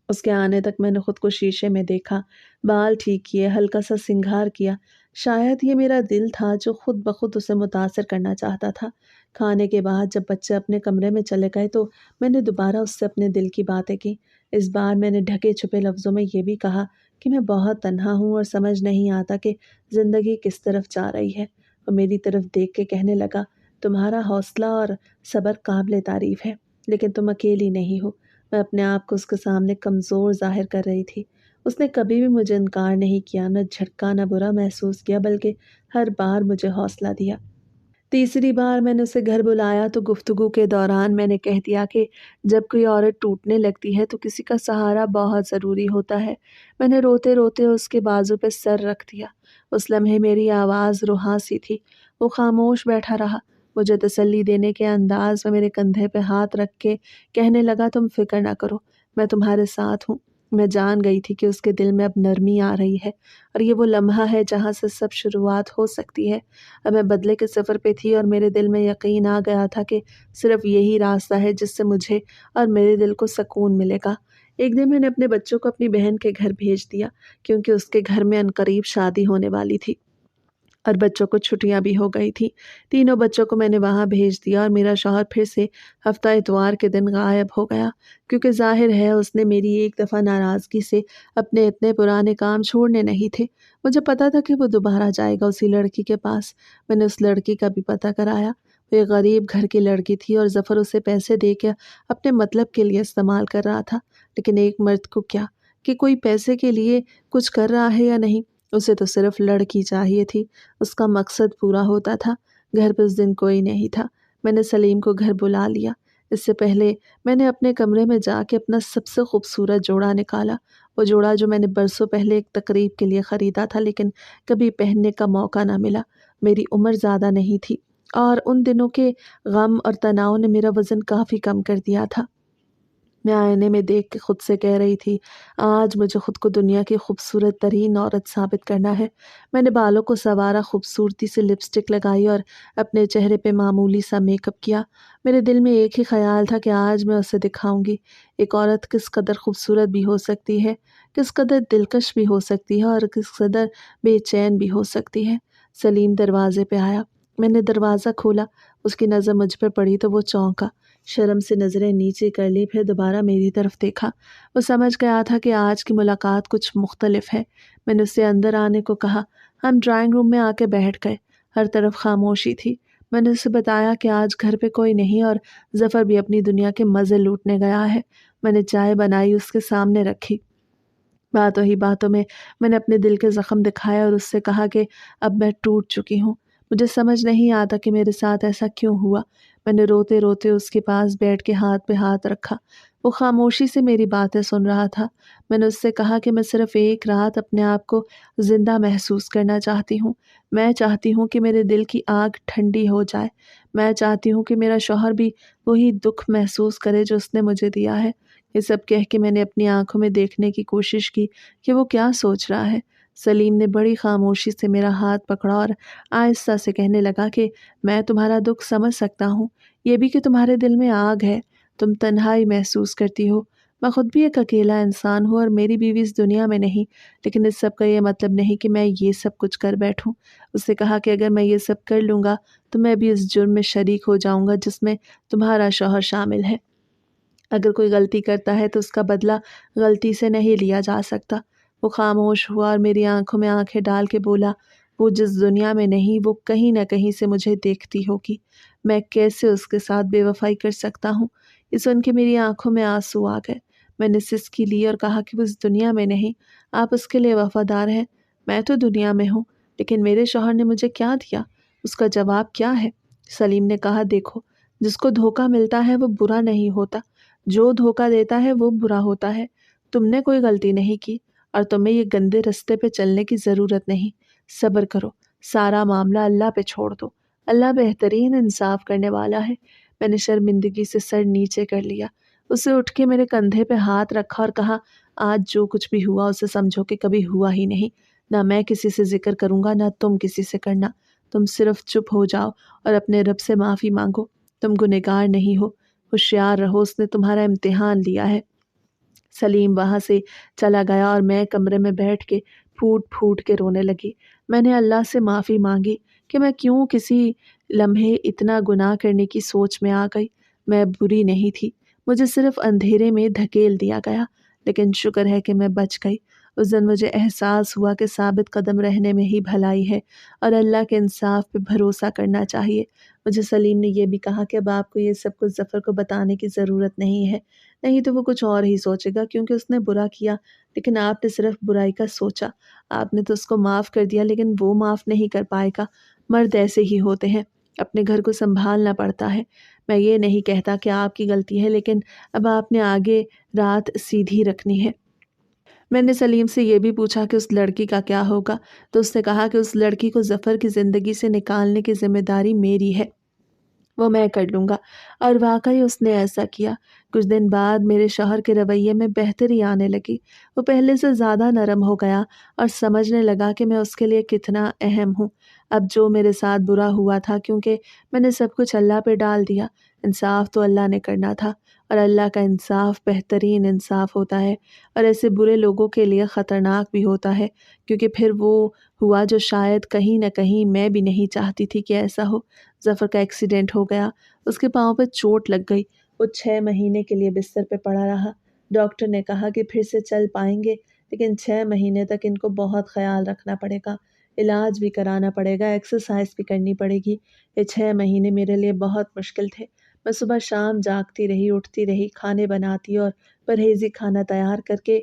اس کے آنے تک میں نے خود کو شیشے میں دیکھا، بال ٹھیک کیے، ہلکا سا سنگھار کیا۔ شاید یہ میرا دل تھا جو خود بخود اسے متاثر کرنا چاہتا تھا۔ کھانے کے بعد جب بچے اپنے کمرے میں چلے گئے تو میں نے دوبارہ اس سے اپنے دل کی باتیں کی۔ اس بار میں نے ڈھکے چھپے لفظوں میں یہ بھی کہا کہ میں بہت تنہا ہوں اور سمجھ نہیں آتا کہ زندگی کس طرف جا رہی ہے۔ وہ میری طرف دیکھ کے کہنے لگا، تمہارا حوصلہ اور صبر قابل تعریف ہے، لیکن تم اکیلی نہیں ہو۔ میں اپنے آپ کو اس کے سامنے کمزور ظاہر کر رہی تھی۔ اس نے کبھی بھی مجھے انکار نہیں کیا، نہ جھٹکا نہ برا محسوس کیا، بلکہ ہر بار مجھے حوصلہ دیا۔ تیسری بار میں نے اسے گھر بلایا تو گفتگو کے دوران میں نے کہہ دیا کہ جب کوئی عورت ٹوٹنے لگتی ہے تو کسی کا سہارا بہت ضروری ہوتا ہے۔ میں نے روتے روتے اس کے بازو پہ سر رکھ دیا۔ اس لمحے میری آواز رہا سی تھی۔ وہ خاموش بیٹھا رہا، مجھے تسلی دینے کے انداز میں میرے کندھے پہ ہاتھ رکھ کے کہنے لگا، تم فکر نہ کرو، میں تمہارے ساتھ ہوں۔ میں جان گئی تھی کہ اس کے دل میں اب نرمی آ رہی ہے اور یہ وہ لمحہ ہے جہاں سے سب شروعات ہو سکتی ہے۔ اب میں بدلے کے سفر پہ تھی اور میرے دل میں یقین آ گیا تھا کہ صرف یہی راستہ ہے جس سے مجھے اور میرے دل کو سکون ملے گا۔ ایک دن میں نے اپنے بچوں کو اپنی بہن کے گھر بھیج دیا، کیونکہ اس کے گھر میں عنقریب شادی ہونے والی تھی اور بچوں کو چھٹیاں بھی ہو گئی تھی۔ تینوں بچوں کو میں نے وہاں بھیج دیا اور میرا شوہر پھر سے ہفتہ اتوار کے دن غائب ہو گیا، کیونکہ ظاہر ہے اس نے میری ایک دفعہ ناراضگی سے اپنے اتنے پرانے کام چھوڑنے نہیں تھے۔ مجھے پتا تھا کہ وہ دوبارہ جائے گا اسی لڑکی کے پاس۔ میں نے اس لڑکی کا بھی پتہ کرایا۔ وہ ایک غریب گھر کی لڑکی تھی اور ظفر اسے پیسے دے کے اپنے مطلب کے لیے استعمال کر رہا تھا، لیکن ایک مرد کو کیا کہ کوئی پیسے کے لیے کچھ کر رہا ہے یا نہیں، اسے تو صرف لڑکی چاہیے تھی۔ اس کا مقصد پورا ہوتا تھا۔ گھر پہ اس دن کوئی نہیں تھا۔ میں نے سلیم کو گھر بلا لیا۔ اس سے پہلے میں نے اپنے کمرے میں جا کے اپنا سب سے خوبصورت جوڑا نکالا، وہ جوڑا جو میں نے برسوں پہلے ایک تقریب کے لیے خریدا تھا لیکن کبھی پہننے کا موقع نہ ملا۔ میری عمر زیادہ نہیں تھی اور ان دنوں کے غم اور تناؤ نے میرا وزن کافی کم کر دیا تھا۔ میں آئینے میں دیکھ کے خود سے کہہ رہی تھی، آج مجھے خود کو دنیا کی خوبصورت ترین عورت ثابت کرنا ہے۔ میں نے بالوں کو سنوارا، خوبصورتی سے لپسٹک لگائی اور اپنے چہرے پہ معمولی سا میک اپ کیا۔ میرے دل میں ایک ہی خیال تھا کہ آج میں اسے دکھاؤں گی ایک عورت کس قدر خوبصورت بھی ہو سکتی ہے، کس قدر دلکش بھی ہو سکتی ہے اور کس قدر بے چین بھی ہو سکتی ہے۔ سلیم دروازے پہ آیا۔ میں نے دروازہ کھولا، اس کی نظر مجھ پہ پڑی تو وہ چونکا، شرم سے نظریں نیچے کر لی، پھر دوبارہ میری طرف دیکھا۔ وہ سمجھ گیا تھا کہ آج کی ملاقات کچھ مختلف ہے۔ میں نے اسے اندر آنے کو کہا۔ ہم ڈرائنگ روم میں آ کے بیٹھ گئے۔ ہر طرف خاموشی تھی۔ میں نے اسے بتایا کہ آج گھر پہ کوئی نہیں اور ظفر بھی اپنی دنیا کے مزے لوٹنے گیا ہے۔ میں نے چائے بنائی، اس کے سامنے رکھی۔ باتوں ہی باتوں میں نے اپنے دل کے زخم دکھایا اور اس سے کہا کہ اب میں ٹوٹ چکی ہوں۔ مجھے سمجھ نہیں آتا کہ میرے ساتھ ایسا کیوں ہوا۔ میں نے روتے روتے اس کے پاس بیٹھ کے ہاتھ پہ ہاتھ رکھا۔ وہ خاموشی سے میری باتیں سن رہا تھا۔ میں نے اس سے کہا کہ میں صرف ایک رات اپنے آپ کو زندہ محسوس کرنا چاہتی ہوں۔ میں چاہتی ہوں کہ میرے دل کی آگ ٹھنڈی ہو جائے۔ میں چاہتی ہوں کہ میرا شوہر بھی وہی دکھ محسوس کرے جو اس نے مجھے دیا ہے۔ یہ سب کہہ کے میں نے اپنی آنکھوں میں دیکھنے کی کوشش کی کہ وہ کیا سوچ رہا ہے۔ سلیم نے بڑی خاموشی سے میرا ہاتھ پکڑا اور آہستہ سے کہنے لگا کہ میں تمہارا دکھ سمجھ سکتا ہوں، یہ بھی کہ تمہارے دل میں آگ ہے، تم تنہائی محسوس کرتی ہو۔ میں خود بھی ایک اکیلا انسان ہوں اور میری بیوی اس دنیا میں نہیں، لیکن اس سب کا یہ مطلب نہیں کہ میں یہ سب کچھ کر بیٹھوں۔ اس سے کہا کہ اگر میں یہ سب کر لوں گا تو میں بھی اس جرم میں شریک ہو جاؤں گا جس میں تمہارا شوہر شامل ہے۔ اگر کوئی غلطی کرتا ہے تو اس کا بدلہ غلطی سے نہیں لیا جا سکتا۔ وہ خاموش ہوا اور میری آنکھوں میں آنکھیں ڈال کے بولا، وہ جس دنیا میں نہیں وہ کہیں نہ کہیں سے مجھے دیکھتی ہوگی، میں کیسے اس کے ساتھ بے وفائی کر سکتا ہوں؟ یہ سن کے میری آنکھوں میں آنسو آ گئے۔ میں نے سسکی لی اور کہا کہ وہ اس دنیا میں نہیں، آپ اس کے لیے وفادار ہیں۔ میں تو دنیا میں ہوں، لیکن میرے شوہر نے مجھے کیا دیا؟ اس کا جواب کیا ہے؟ سلیم نے کہا، دیکھو، جس کو دھوکہ ملتا ہے وہ برا نہیں ہوتا، جو دھوکہ دیتا ہے وہ برا ہوتا ہے۔ تم نے کوئی غلطی نہیں کی اور تمہیں یہ گندے رستے پہ چلنے کی ضرورت نہیں۔ صبر کرو، سارا معاملہ اللہ پہ چھوڑ دو، اللہ بہترین انصاف کرنے والا ہے۔ میں نے شرمندگی سے سر نیچے کر لیا۔ اسے اٹھ کے میرے کندھے پہ ہاتھ رکھا اور کہا، آج جو کچھ بھی ہوا اسے سمجھو کہ کبھی ہوا ہی نہیں، نہ میں کسی سے ذکر کروں گا نہ تم کسی سے کرنا۔ تم صرف چپ ہو جاؤ اور اپنے رب سے معافی مانگو، تم گنہگار نہیں ہو، ہوشیار رہو، اس نے تمہارا امتحان لیا ہے۔ سلیم وہاں سے چلا گیا اور میں کمرے میں بیٹھ کے پھوٹ پھوٹ کے رونے لگی۔ میں نے اللہ سے معافی مانگی کہ میں کیوں کسی لمحے اتنا گناہ کرنے کی سوچ میں آ گئی۔ میں بری نہیں تھی، مجھے صرف اندھیرے میں دھکیل دیا گیا، لیکن شکر ہے کہ میں بچ گئی۔ اس دن مجھے احساس ہوا کہ ثابت قدم رہنے میں ہی بھلائی ہے اور اللہ کے انصاف پہ بھروسہ کرنا چاہیے۔ مجھے سلیم نے یہ بھی کہا کہ اب آپ کو یہ سب کچھ ظفر کو بتانے کی ضرورت نہیں ہے، نہیں تو وہ کچھ اور ہی سوچے گا، کیونکہ اس نے برا کیا، لیکن آپ نے صرف برائی کا سوچا۔ آپ نے تو اس کو معاف کر دیا، لیکن وہ معاف نہیں کر پائے گا۔ مرد ایسے ہی ہوتے ہیں، اپنے گھر کو سنبھالنا پڑتا ہے۔ میں یہ نہیں کہتا کہ آپ کی غلطی ہے، لیکن اب آپ نے آگے رات سیدھی رکھنی ہے۔ میں نے سلیم سے یہ بھی پوچھا کہ اس لڑکی کا کیا ہوگا، تو اس نے کہا کہ اس لڑکی کو ظفر کی زندگی سے نکالنے کی ذمہ داری میری ہے، وہ میں کر لوں گا۔ اور واقعی اس نے ایسا کیا۔ کچھ دن بعد میرے شوہر کے رویے میں بہتری آنے لگی، وہ پہلے سے زیادہ نرم ہو گیا اور سمجھنے لگا کہ میں اس کے لیے کتنا اہم ہوں۔ اب جو میرے ساتھ برا ہوا تھا، کیونکہ میں نے سب کچھ اللہ پہ ڈال دیا، انصاف تو اللہ نے کرنا تھا، اور اللہ کا انصاف بہترین انصاف ہوتا ہے، اور ایسے برے لوگوں کے لیے خطرناک بھی ہوتا ہے، کیونکہ پھر وہ ہوا جو شاید کہیں نہ کہیں میں بھی نہیں چاہتی تھی کہ ایسا ہو۔ ظفر کا ایکسیڈنٹ ہو گیا، اس کے پاؤں پہ چوٹ لگ گئی، وہ 6 مہینے کے لیے بستر پہ پڑا رہا۔ ڈاکٹر نے کہا کہ پھر سے چل پائیں گے، لیکن 6 مہینے تک ان کو بہت خیال رکھنا پڑے گا، علاج بھی کرانا پڑے گا، ایکسرسائز بھی کرنی پڑے گی۔ یہ 6 مہینے میرے لیے بہت مشکل تھے۔ میں صبح شام جاگتی رہی، اٹھتی رہی، کھانے بناتی اور پرہیزی کھانا تیار کر کے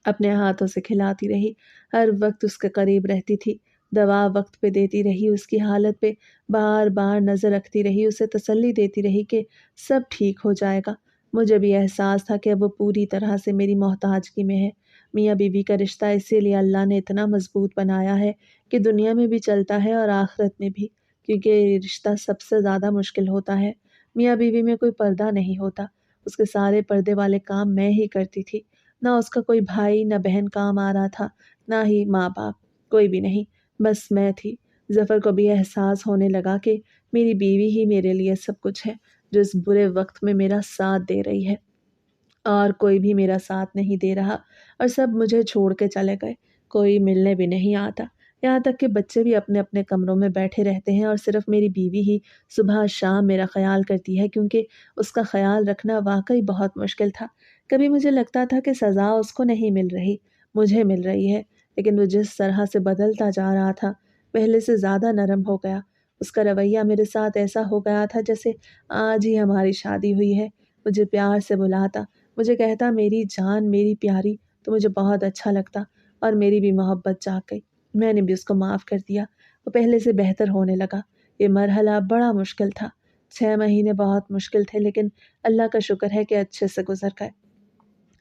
اپنے ہاتھوں سے کھلاتی رہی، ہر وقت اس کے قریب رہتی تھی، دوا وقت پہ دیتی رہی، اس کی حالت پہ بار بار نظر رکھتی رہی، اسے تسلی دیتی رہی کہ سب ٹھیک ہو جائے گا۔ مجھے بھی احساس تھا کہ اب وہ پوری طرح سے میری محتاجگی میں ہے۔ میاں بیوی کا رشتہ اسی لیے اللہ نے اتنا مضبوط بنایا ہے کہ دنیا میں بھی چلتا ہے اور آخرت میں بھی، کیونکہ یہ رشتہ سب سے زیادہ مشکل ہوتا ہے۔ میاں بیوی میں کوئی پردہ نہیں ہوتا، اس کے سارے پردے والے کام میں ہی کرتی تھی، نہ اس کا کوئی بھائی نہ بہن کام آ رہا تھا، نہ ہی ماں باپ، کوئی بھی نہیں، بس میں تھی۔ ظفر کو بھی احساس ہونے لگا کہ میری بیوی ہی میرے لیے سب کچھ ہے، جو اس برے وقت میں میرا ساتھ دے رہی ہے، اور کوئی بھی میرا ساتھ نہیں دے رہا، اور سب مجھے چھوڑ کے چلے گئے، کوئی ملنے بھی نہیں آتا، یہاں تک کہ بچے بھی اپنے اپنے کمروں میں بیٹھے رہتے ہیں، اور صرف میری بیوی ہی صبح شام میرا خیال کرتی ہے، کیونکہ اس کا خیال رکھنا واقعی بہت مشکل تھا۔ کبھی مجھے لگتا تھا کہ سزا اس کو نہیں مل رہی، مجھے مل رہی ہے، لیکن وہ جس طرح سے بدلتا جا رہا تھا، پہلے سے زیادہ نرم ہو گیا۔ اس کا رویہ میرے ساتھ ایسا ہو گیا تھا جیسے آج ہی ہماری شادی ہوئی ہے، مجھے پیار سے بلاتا، مجھے کہتا میری جان، میری پیاری، تو مجھے بہت اچھا لگتا، اور میری بھی محبت جاگ گئی۔ میں نے بھی اس کو معاف کر دیا، وہ پہلے سے بہتر ہونے لگا۔ یہ مرحلہ بڑا مشکل تھا، 6 مہینے بہت مشکل تھے، لیکن اللہ کا شکر ہے کہ اچھے سے گزر گئے،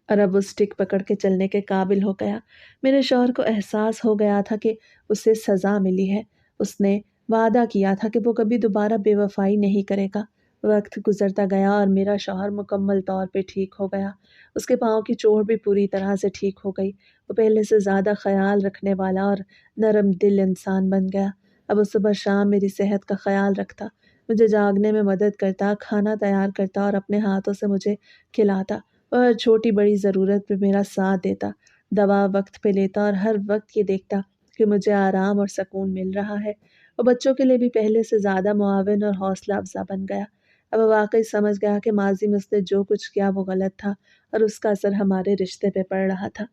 اور اب وہ اسٹک پکڑ کے چلنے کے قابل ہو گیا۔ میرے شوہر کو احساس ہو گیا تھا کہ اسے سزا ملی ہے، اس نے وعدہ کیا تھا کہ وہ کبھی دوبارہ بے وفائی نہیں کرے گا۔ وقت گزرتا گیا اور میرا شوہر مکمل طور پہ ٹھیک ہو گیا۔ اس کے پاؤں کی چوٹ بھی پوری طرح سے ٹھیک ہو گئی۔ وہ پہلے سے زیادہ خیال رکھنے والا اور نرم دل انسان بن گیا۔ اب وہ صبح شام میری صحت کا خیال رکھتا، مجھے جاگنے میں مدد کرتا، کھانا تیار کرتا اور اپنے ہاتھوں سے مجھے کھلاتا۔ وہ ہر چھوٹی بڑی ضرورت پہ میرا ساتھ دیتا، دوا وقت پہ لیتا اور ہر وقت یہ دیکھتا کہ مجھے آرام اور سکون مل رہا ہے۔ وہ بچوں کے لیے بھی پہلے سے زیادہ معاون اور حوصلہ افزا بن گیا۔ اب وہ واقعی سمجھ گیا کہ ماضی میں اس نے جو کچھ کیا وہ غلط تھا اور اس کا اثر ہمارے رشتے پہ پڑ رہا تھا،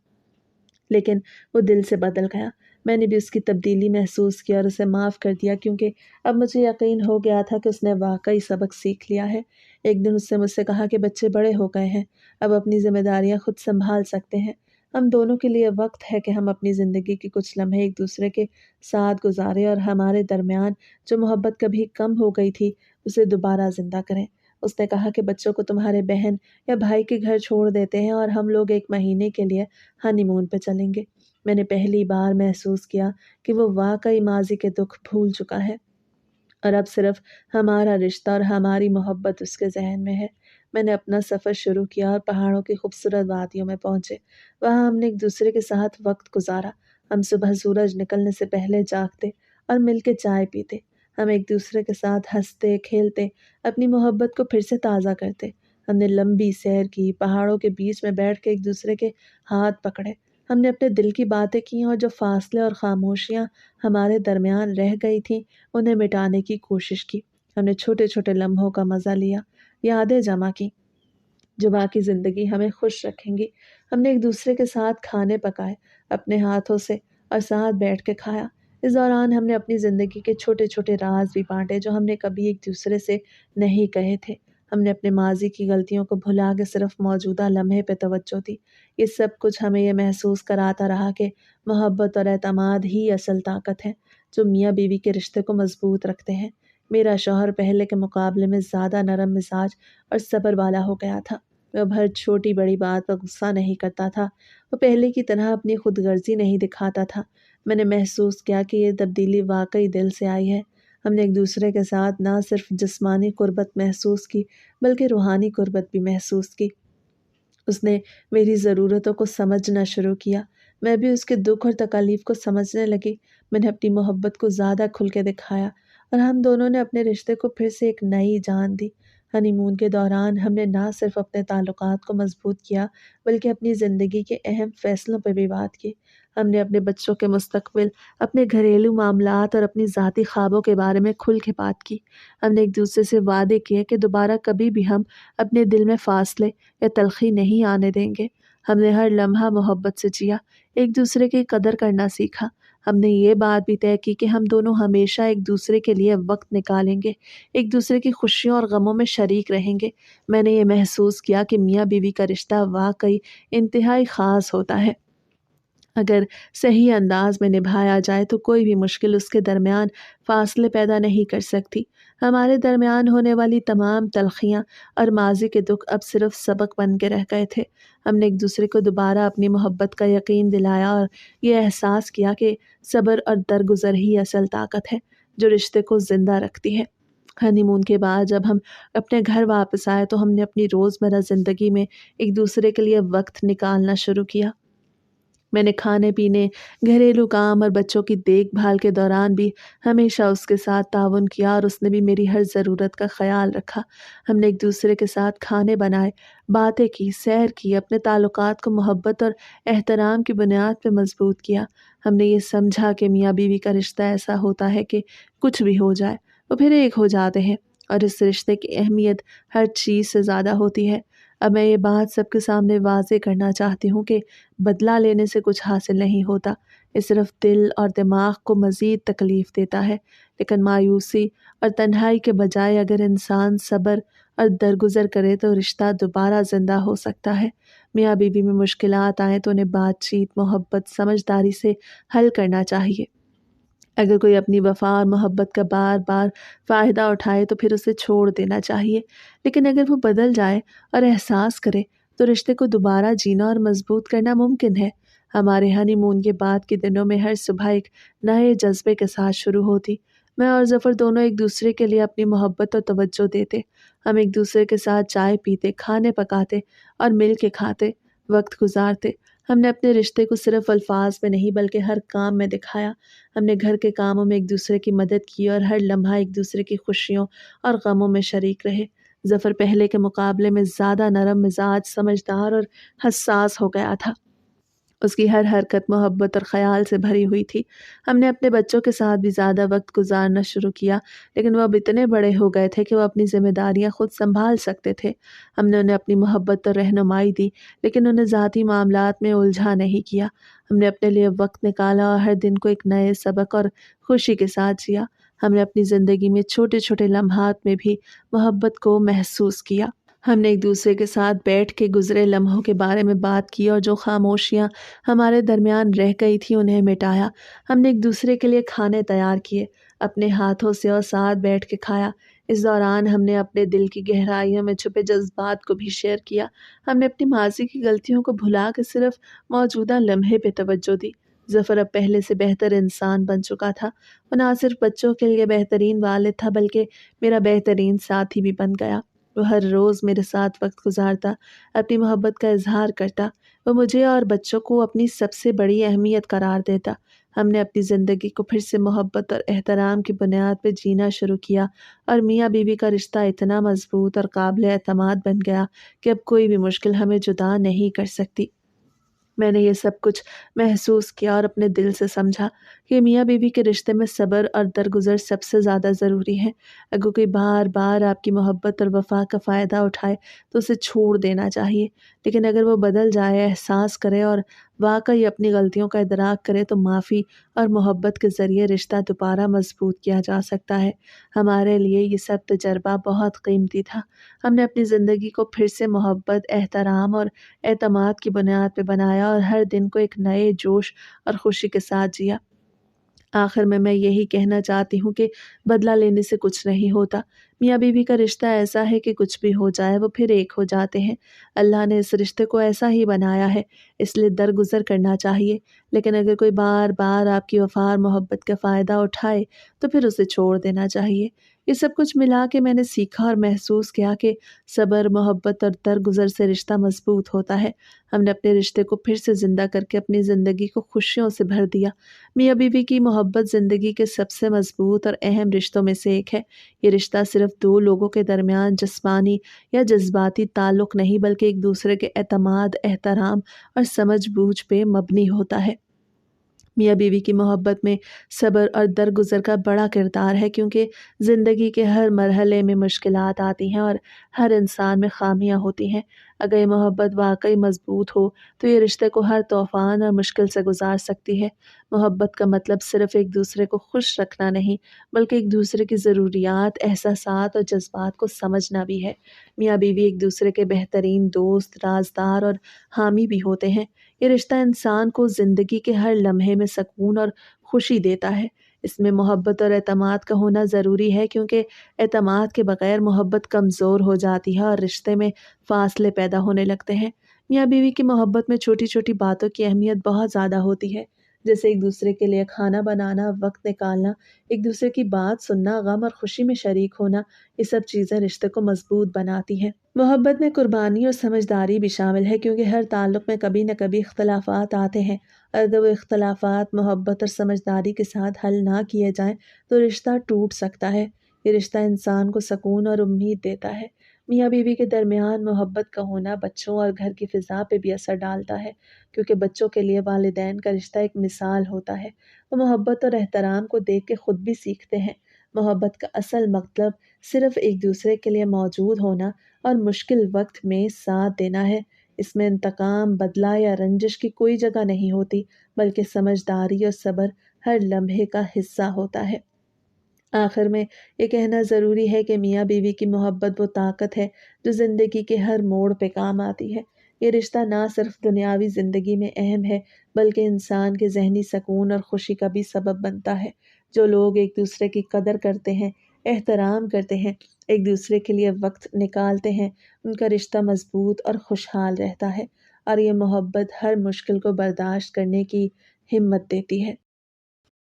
لیکن وہ دل سے بدل گیا۔ میں نے بھی اس کی تبدیلی محسوس کیا اور اسے معاف کر دیا، کیونکہ اب مجھے یقین ہو گیا تھا کہ اس نے واقعی سبق سیکھ لیا ہے۔ ایک دن اس نے مجھ سے کہا کہ بچے بڑے ہو گئے ہیں، اب اپنی ذمہ داریاں خود سنبھال سکتے ہیں۔ ہم دونوں کے لیے وقت ہے کہ ہم اپنی زندگی کی کچھ لمحے ایک دوسرے کے ساتھ گزاریں اور ہمارے درمیان جو محبت کبھی کم ہو گئی تھی اسے دوبارہ زندہ کریں۔ اس نے کہا کہ بچوں کو تمہارے بہن یا بھائی کے گھر چھوڑ دیتے ہیں اور ہم لوگ 1 مہینے کے لیے ہنی مون پہ چلیں گے۔ میں نے پہلی بار محسوس کیا کہ وہ واقعی ماضی کے دکھ بھول چکا ہے اور اب صرف ہمارا رشتہ اور ہماری محبت اس کے ذہن میں ہے۔ میں نے اپنا سفر شروع کیا اور پہاڑوں کی خوبصورت وادیوں میں پہنچے۔ وہاں ہم نے ایک دوسرے کے ساتھ وقت گزارا۔ ہم صبح سورج نکلنے سے پہلے جاگتے اور مل کے چائے پیتے۔ ہم ایک دوسرے کے ساتھ ہنستے کھیلتے، اپنی محبت کو پھر سے تازہ کرتے۔ ہم نے لمبی سیر کی، پہاڑوں کے بیچ میں بیٹھ کے ایک دوسرے کے ہاتھ پکڑے۔ ہم نے اپنے دل کی باتیں کی اور جو فاصلے اور خاموشیاں ہمارے درمیان رہ گئی تھیں انہیں مٹانے کی کوشش کی۔ ہم نے چھوٹے چھوٹے لمحوں کا مزہ لیا، یادیں جمع کی جو باقی زندگی ہمیں خوش رکھیں گی۔ ہم نے ایک دوسرے کے ساتھ کھانے پکائے اپنے ہاتھوں سے اور ساتھ بیٹھ کے کھایا۔ اس دوران ہم نے اپنی زندگی کے چھوٹے چھوٹے راز بھی بانٹے جو ہم نے کبھی ایک دوسرے سے نہیں کہے تھے۔ ہم نے اپنے ماضی کی غلطیوں کو بھلا کے صرف موجودہ لمحے پہ توجہ دی۔ یہ سب کچھ ہمیں یہ محسوس کراتا رہا کہ محبت اور اعتماد ہی اصل طاقت ہے جو میاں بیوی کے رشتے کو مضبوط رکھتے ہیں۔ میرا شوہر پہلے کے مقابلے میں زیادہ نرم مزاج اور صبر والا ہو گیا تھا۔ وہ اب ہر چھوٹی بڑی بات پر غصہ نہیں کرتا تھا۔ وہ پہلے کی طرح اپنی خود غرضی نہیں دکھاتا تھا۔ میں نے محسوس کیا کہ یہ تبدیلی واقعی دل سے آئی ہے۔ ہم نے ایک دوسرے کے ساتھ نہ صرف جسمانی قربت محسوس کی بلکہ روحانی قربت بھی محسوس کی۔ اس نے میری ضرورتوں کو سمجھنا شروع کیا، میں بھی اس کے دکھ اور تکالیف کو سمجھنے لگی۔ میں نے اپنی محبت کو زیادہ کھل کے دکھایا اور ہم دونوں نے اپنے رشتے کو پھر سے ایک نئی جان دی۔ ہنی مون کے دوران ہم نے نہ صرف اپنے تعلقات کو مضبوط کیا بلکہ اپنی زندگی کے اہم فیصلوں پہ بھی بات کی۔ ہم نے اپنے بچوں کے مستقبل، اپنے گھریلو معاملات اور اپنی ذاتی خوابوں کے بارے میں کھل کے بات کی۔ ہم نے ایک دوسرے سے وعدے کیے کہ دوبارہ کبھی بھی ہم اپنے دل میں فاصلے یا تلخی نہیں آنے دیں گے۔ ہم نے ہر لمحہ محبت سے جیا، ایک دوسرے کی قدر کرنا سیکھا۔ ہم نے یہ بات بھی طے کی کہ ہم دونوں ہمیشہ ایک دوسرے کے لیے وقت نکالیں گے، ایک دوسرے کی خوشیوں اور غموں میں شریک رہیں گے۔ میں نے یہ محسوس کیا کہ میاں بیوی کا رشتہ واقعی انتہائی خاص ہوتا ہے۔ اگر صحیح انداز میں نبھایا جائے تو کوئی بھی مشکل اس کے درمیان فاصلے پیدا نہیں کر سکتی۔ ہمارے درمیان ہونے والی تمام تلخیاں اور ماضی کے دکھ اب صرف سبق بن کے رہ گئے تھے۔ ہم نے ایک دوسرے کو دوبارہ اپنی محبت کا یقین دلایا اور یہ احساس کیا کہ صبر اور درگزر ہی اصل طاقت ہے جو رشتے کو زندہ رکھتی ہے۔ ہنی مون کے بعد جب ہم اپنے گھر واپس آئے تو ہم نے اپنی روزمرہ زندگی میں ایک دوسرے کے لیے وقت نکالنا شروع کیا۔ میں نے کھانے پینے، گھریلو کام اور بچوں کی دیکھ بھال کے دوران بھی ہمیشہ اس کے ساتھ تعاون کیا اور اس نے بھی میری ہر ضرورت کا خیال رکھا۔ ہم نے ایک دوسرے کے ساتھ کھانے بنائے، باتیں کی، سیر کی، اپنے تعلقات کو محبت اور احترام کی بنیاد پہ مضبوط کیا۔ ہم نے یہ سمجھا کہ میاں بیوی کا رشتہ ایسا ہوتا ہے کہ کچھ بھی ہو جائے وہ پھر ایک ہو جاتے ہیں اور اس رشتے کی اہمیت ہر چیز سے زیادہ ہوتی ہے۔ اب میں یہ بات سب کے سامنے واضح کرنا چاہتی ہوں کہ بدلہ لینے سے کچھ حاصل نہیں ہوتا، یہ صرف دل اور دماغ کو مزید تکلیف دیتا ہے۔ لیکن مایوسی اور تنہائی کے بجائے اگر انسان صبر اور درگزر کرے تو رشتہ دوبارہ زندہ ہو سکتا ہے۔ میاں بیوی میں مشکلات آئیں تو انہیں بات چیت، محبت، سمجھداری سے حل کرنا چاہیے۔ اگر کوئی اپنی وفا اور محبت کا بار بار فائدہ اٹھائے تو پھر اسے چھوڑ دینا چاہیے، لیکن اگر وہ بدل جائے اور احساس کرے تو رشتے کو دوبارہ جینا اور مضبوط کرنا ممکن ہے۔ ہمارے ہنی مون کے بعد کے دنوں میں ہر صبح ایک نئے جذبے کے ساتھ شروع ہوتی۔ میں اور ظفر دونوں ایک دوسرے کے لیے اپنی محبت اور توجہ دیتے۔ ہم ایک دوسرے کے ساتھ چائے پیتے، کھانے پکاتے اور مل کے کھاتے، وقت گزارتے۔ ہم نے اپنے رشتے کو صرف الفاظ میں نہیں بلکہ ہر کام میں دکھایا۔ ہم نے گھر کے کاموں میں ایک دوسرے کی مدد کی اور ہر لمحہ ایک دوسرے کی خوشیوں اور غموں میں شریک رہے۔ ظفر پہلے کے مقابلے میں زیادہ نرم مزاج، سمجھدار اور حساس ہو گیا تھا۔ اس کی ہر حرکت محبت اور خیال سے بھری ہوئی تھی۔ ہم نے اپنے بچوں کے ساتھ بھی زیادہ وقت گزارنا شروع کیا، لیکن وہ اب اتنے بڑے ہو گئے تھے کہ وہ اپنی ذمہ داریاں خود سنبھال سکتے تھے۔ ہم نے انہیں اپنی محبت اور رہنمائی دی، لیکن انہیں ذاتی معاملات میں الجھا نہیں کیا۔ ہم نے اپنے لیے وقت نکالا اور ہر دن کو ایک نئے سبق اور خوشی کے ساتھ جیا۔ ہم نے اپنی زندگی میں چھوٹے چھوٹے لمحات میں بھی محبت کو محسوس کیا۔ ہم نے ایک دوسرے کے ساتھ بیٹھ کے گزرے لمحوں کے بارے میں بات کی اور جو خاموشیاں ہمارے درمیان رہ گئی تھی انہیں مٹایا۔ ہم نے ایک دوسرے کے لیے کھانے تیار کیے، اپنے ہاتھوں سے اور ساتھ بیٹھ کے کھایا۔ اس دوران ہم نے اپنے دل کی گہرائیوں میں چھپے جذبات کو بھی شیئر کیا۔ ہم نے اپنی ماضی کی غلطیوں کو بھلا کے صرف موجودہ لمحے پہ توجہ دی۔ ظفر اب پہلے سے بہتر انسان بن چکا تھا۔ وہ نہ صرف بچوں کے لیے بہترین والد تھا بلکہ میرا بہترین ساتھی بھی بن گیا۔ وہ ہر روز میرے ساتھ وقت گزارتا، اپنی محبت کا اظہار کرتا۔ وہ مجھے اور بچوں کو اپنی سب سے بڑی اہمیت قرار دیتا۔ ہم نے اپنی زندگی کو پھر سے محبت اور احترام کی بنیاد پہ جینا شروع کیا، اور میاں بیوی کا رشتہ اتنا مضبوط اور قابل اعتماد بن گیا کہ اب کوئی بھی مشکل ہمیں جدا نہیں کر سکتی۔ میں نے یہ سب کچھ محسوس کیا اور اپنے دل سے سمجھا کہ میاں بیوی کے رشتے میں صبر اور درگزر سب سے زیادہ ضروری ہے۔ اگر کوئی بار بار آپ کی محبت اور وفا کا فائدہ اٹھائے تو اسے چھوڑ دینا چاہیے، لیکن اگر وہ بدل جائے، احساس کرے اور واقعی اپنی غلطیوں کا ادراک کرے تو معافی اور محبت کے ذریعے رشتہ دوبارہ مضبوط کیا جا سکتا ہے۔ ہمارے لیے یہ سب تجربہ بہت قیمتی تھا۔ ہم نے اپنی زندگی کو پھر سے محبت، احترام اور اعتماد کی بنیاد پہ بنایا اور ہر دن کو ایک نئے جوش اور خوشی کے ساتھ جیا۔ آخر میں یہی کہنا چاہتی ہوں کہ بدلہ لینے سے کچھ نہیں ہوتا۔ میاں بیوی کا رشتہ ایسا ہے کہ کچھ بھی ہو جائے وہ پھر ایک ہو جاتے ہیں۔ اللہ نے اس رشتے کو ایسا ہی بنایا ہے، اس لیے درگزر کرنا چاہیے، لیکن اگر کوئی بار بار آپ کی وفا اور محبت کا فائدہ اٹھائے تو پھر اسے چھوڑ دینا چاہیے۔ یہ سب کچھ ملا کے میں نے سیکھا اور محسوس کیا کہ صبر، محبت اور درگزر سے رشتہ مضبوط ہوتا ہے۔ ہم نے اپنے رشتے کو پھر سے زندہ کر کے اپنی زندگی کو خوشیوں سے بھر دیا۔ میاں بیوی کی محبت زندگی کے سب سے مضبوط اور اہم رشتوں میں سے ایک ہے۔ یہ رشتہ صرف دو لوگوں کے درمیان جسمانی یا جذباتی تعلق نہیں بلکہ ایک دوسرے کے اعتماد، احترام اور سمجھ بوجھ پہ مبنی ہوتا ہے۔ میاں بیوی کی محبت میں صبر اور درگزر کا بڑا کردار ہے، کیونکہ زندگی کے ہر مرحلے میں مشکلات آتی ہیں اور ہر انسان میں خامیاں ہوتی ہیں۔ اگر یہ محبت واقعی مضبوط ہو تو یہ رشتے کو ہر طوفان اور مشکل سے گزار سکتی ہے۔ محبت کا مطلب صرف ایک دوسرے کو خوش رکھنا نہیں بلکہ ایک دوسرے کی ضروریات، احساسات اور جذبات کو سمجھنا بھی ہے۔ میاں بیوی ایک دوسرے کے بہترین دوست، رازدار اور حامی بھی ہوتے ہیں۔ یہ رشتہ انسان کو زندگی کے ہر لمحے میں سکون اور خوشی دیتا ہے۔ اس میں محبت اور اعتماد کا ہونا ضروری ہے، کیونکہ اعتماد کے بغیر محبت کمزور ہو جاتی ہے اور رشتے میں فاصلے پیدا ہونے لگتے ہیں۔ میاں بیوی کی محبت میں چھوٹی چھوٹی باتوں کی اہمیت بہت زیادہ ہوتی ہے، جیسے ایک دوسرے کے لیے کھانا بنانا، وقت نکالنا، ایک دوسرے کی بات سننا، غم اور خوشی میں شریک ہونا۔ یہ سب چیزیں رشتے کو مضبوط بناتی ہیں۔ محبت میں قربانی اور سمجھداری بھی شامل ہے، کیونکہ ہر تعلق میں کبھی نہ کبھی اختلافات آتے ہیں۔ اگر وہ اختلافات محبت اور سمجھداری کے ساتھ حل نہ کیے جائیں تو رشتہ ٹوٹ سکتا ہے۔ یہ رشتہ انسان کو سکون اور امید دیتا ہے۔ میاں بیوی کے درمیان محبت کا ہونا بچوں اور گھر کی فضا پہ بھی اثر ڈالتا ہے، کیونکہ بچوں کے لیے والدین کا رشتہ ایک مثال ہوتا ہے۔ وہ محبت اور احترام کو دیکھ کے خود بھی سیکھتے ہیں۔ محبت کا اصل مطلب صرف ایک دوسرے کے لیے موجود ہونا اور مشکل وقت میں ساتھ دینا ہے۔ اس میں انتقام، بدلہ یا رنجش کی کوئی جگہ نہیں ہوتی، بلکہ سمجھداری اور صبر ہر لمحے کا حصہ ہوتا ہے۔ آخر میں یہ کہنا ضروری ہے کہ میاں بیوی کی محبت وہ طاقت ہے جو زندگی کے ہر موڑ پہ کام آتی ہے۔ یہ رشتہ نہ صرف دنیاوی زندگی میں اہم ہے بلکہ انسان کے ذہنی سکون اور خوشی کا بھی سبب بنتا ہے۔ جو لوگ ایک دوسرے کی قدر کرتے ہیں، احترام کرتے ہیں، ایک دوسرے کے لیے وقت نکالتے ہیں، ان کا رشتہ مضبوط اور خوشحال رہتا ہے، اور یہ محبت ہر مشکل کو برداشت کرنے کی ہمت دیتی ہے۔